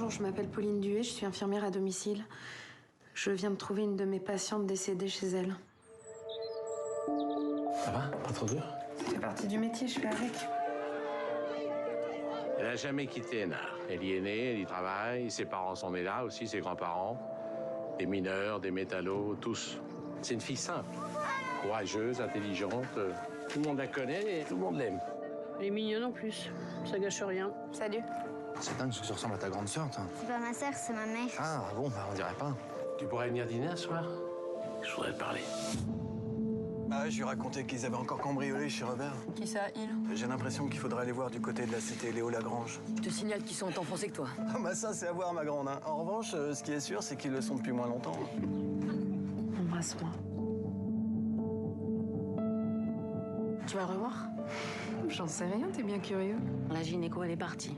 Bonjour, je m'appelle Pauline Duet, je suis infirmière à domicile. Je viens de trouver une de mes patientes décédée chez elle. Ça va? Pas trop dur? Ça fait partie du métier, je fais avec. Elle n'a jamais quitté Hénard. Elle y est née, elle y travaille, ses parents sont nés là aussi, ses grands-parents. Des mineurs, des métallos, tous. C'est une fille simple, courageuse, intelligente. Tout le monde la connaît et tout le monde l'aime. Elle est mignonne en plus, ça gâche rien. Salut. C'est dingue que tu ressembles à ta grande sœur, toi. C'est pas ma sœur, c'est ma mère. Ah bon, bah on dirait pas. Tu pourrais venir dîner un soir? Je voudrais te parler. Ah, je lui racontais qu'ils avaient encore cambriolé chez Robert. Qui ça, il? J'ai l'impression qu'il faudrait aller voir du côté de la cité Léo Lagrange. Je te signale qu'ils sont autant foncés que toi. Ah bah ça, c'est à voir, ma grande. Hein. En revanche, ce qui est sûr, c'est qu'ils le sont depuis moins longtemps. Embrasse-moi. Tu vas le revoir? J'en sais rien, t'es bien curieux. La gynéco, elle est partie.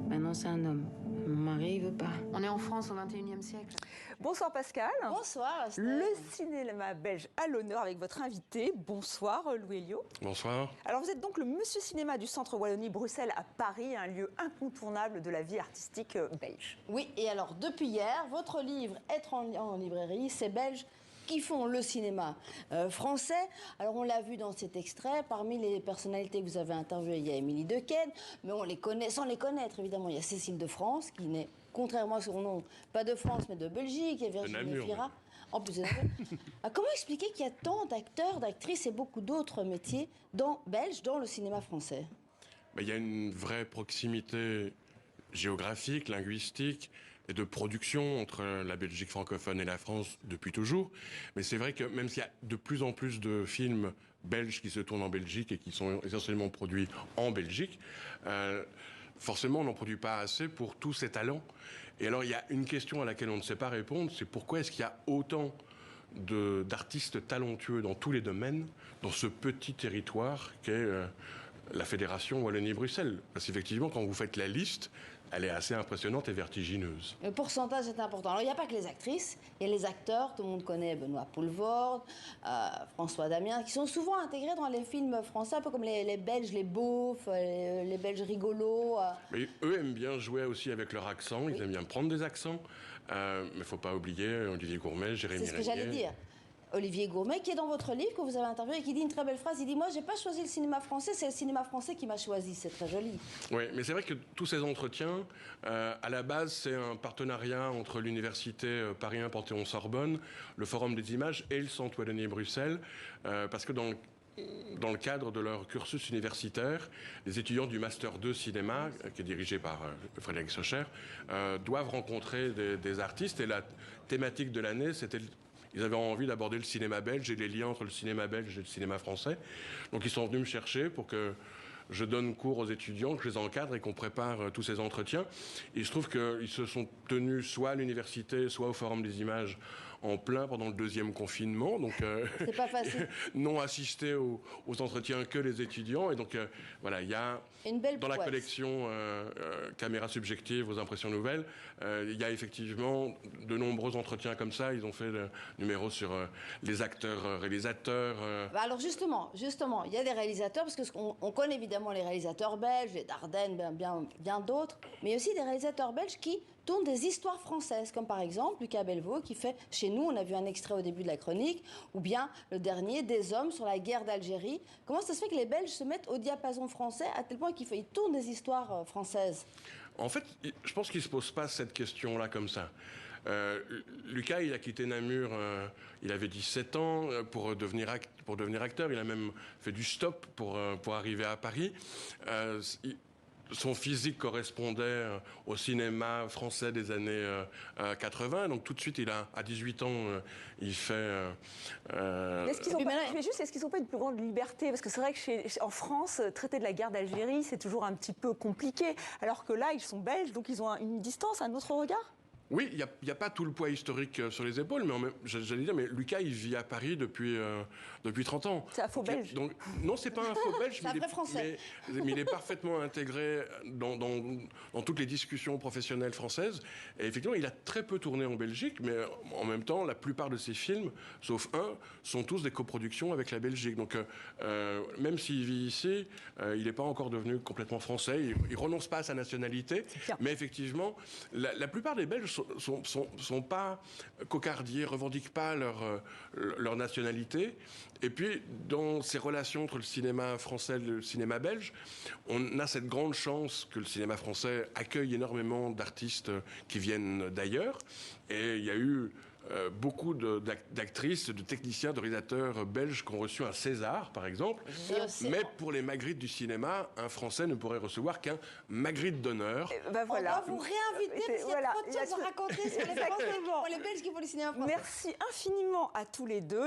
Maintenant, c'est un homme. Mon mari, il veut pas. On est en France au XXIe siècle. Bonsoir Pascal. Bonsoir, Estelle. Le cinéma belge à l'honneur avec votre invité. Bonsoir Louis Elio. Bonsoir. Alors vous êtes donc le monsieur cinéma du Centre Wallonie-Bruxelles à Paris, un lieu incontournable de la vie artistique belge. Oui, et alors depuis hier, votre livre est en librairie, c'est belge qui font le cinéma français. Alors on l'a vu dans cet extrait, parmi les personnalités que vous avez interviewées, il y a Émilie Dequesne, mais on les connaît, sans les connaître évidemment, il y a Cécile de France, qui n'est, contrairement à son nom, pas de France mais de Belgique, il y a Virginie Fira. En plus de Namur. Comment expliquer qu'il y a tant d'acteurs, d'actrices et beaucoup d'autres métiers belges dans le cinéma français? Il y a une vraie proximité géographique, linguistique et de production entre la Belgique francophone et la France depuis toujours. Mais c'est vrai que même s'il y a de plus en plus de films belges qui se tournent en Belgique et qui sont essentiellement produits en Belgique, forcément on n'en produit pas assez pour tous ces talents. Et alors il y a une question à laquelle on ne sait pas répondre, c'est pourquoi est-ce qu'il y a autant d'artistes talentueux dans tous les domaines, dans ce petit territoire qu'est la Fédération Wallonie-Bruxelles. Parce qu'effectivement, quand vous faites la liste, elle est assez impressionnante et vertigineuse. Le pourcentage est important. Alors, il n'y a pas que les actrices, il y a les acteurs. Tout le monde connaît Benoît Poelvoorde, François Damien, qui sont souvent intégrés dans les films français, un peu comme les Belges, les beaufs, les Belges rigolos. Mais eux aiment bien jouer aussi avec leur accent, ils aiment bien prendre des accents. Mais il ne faut pas oublier Olivier Gourmet, Jérémy C'est ce que j'allais dire. Olivier Gourmet, qui est dans votre livre, que vous avez interviewé, et qui dit une très belle phrase. Il dit « Moi, j'ai pas choisi le cinéma français, c'est le cinéma français qui m'a choisi. » C'est très joli. Oui, mais c'est vrai que tous ces entretiens, à la base, c'est un partenariat entre l'université Paris 1 Panthéon-Sorbonne, le Forum des images et le Centre Wallonie-Bruxelles, parce que dans le cadre de leur cursus universitaire, les étudiants du Master 2 Cinéma, qui est dirigé par Frédéric Socher, doivent rencontrer des artistes. Et la thématique de l'année, c'était... Ils avaient envie d'aborder le cinéma belge et les liens entre le cinéma belge et le cinéma français. Donc ils sont venus me chercher pour que je donne cours aux étudiants, que je les encadre et qu'on prépare tous ces entretiens. Et il se trouve qu'ils se sont tenus soit à l'université, soit au Forum des images en plein pendant le deuxième confinement. Donc, c'est pas facile. Non assisté aux entretiens que les étudiants. Et donc, voilà, il y a une belle dans la collection Caméra subjective aux impressions nouvelles, il y a effectivement de nombreux entretiens comme ça. Ils ont fait le numéro sur les acteurs, réalisateurs. Alors justement, il y a des réalisateurs, parce qu'on connaît évidemment les réalisateurs belges, les Dardenne, bien d'autres, mais il y a aussi des réalisateurs belges qui tournent des histoires françaises, comme par exemple Lucas Belvaux qui fait, chez nous, on a vu un extrait au début de la chronique, ou bien le dernier, Des hommes sur la guerre d'Algérie. Comment ça se fait que les Belges se mettent au diapason français à tel point qu'ils tournent des histoires françaises? En fait, je pense qu'ils ne se posent pas cette question-là comme ça. Lucas, il a quitté Namur, il avait 17 ans pour devenir acteur. Il a même fait du stop pour arriver à Paris. Son physique correspondait au cinéma français des années 80. Donc tout de suite, à 18 ans, il fait... Est-ce qu'ils n'ont pas une plus grande liberté? Parce que c'est vrai qu'en France, traiter de la guerre d'Algérie, c'est toujours un petit peu compliqué. Alors que là, ils sont belges, donc ils ont une distance, un autre regard? Oui, il n'y a pas tout le poids historique sur les épaules, mais j'allais dire, mais Lucas, il vit à Paris depuis 30 ans. C'est un faux belge. Donc, non, c'est pas un faux belge, C'est un vrai Français. mais il est parfaitement intégré dans toutes les discussions professionnelles françaises. Et effectivement, il a très peu tourné en Belgique, mais en même temps, la plupart de ses films, sauf un, sont tous des coproductions avec la Belgique. Donc, même s'il vit ici, il n'est pas encore devenu complètement français. Il renonce pas à sa nationalité, mais effectivement, la plupart des Belges sont pas cocardiers, revendiquent pas leur nationalité. Et puis, dans ces relations entre le cinéma français et le cinéma belge, on a cette grande chance que le cinéma français accueille énormément d'artistes qui viennent d'ailleurs. Et il y a eu beaucoup d'actrices, de techniciens, de réalisateurs belges qui ont reçu un César, par exemple. Mais pour les Magritte du cinéma, un Français ne pourrait recevoir qu'un Magritte d'honneur. Ben voilà. On va vous réinviter parce qu'il y a trop de choses à raconter sur les Français, pour les Belges qui font le cinéma français. Merci infiniment à tous les deux.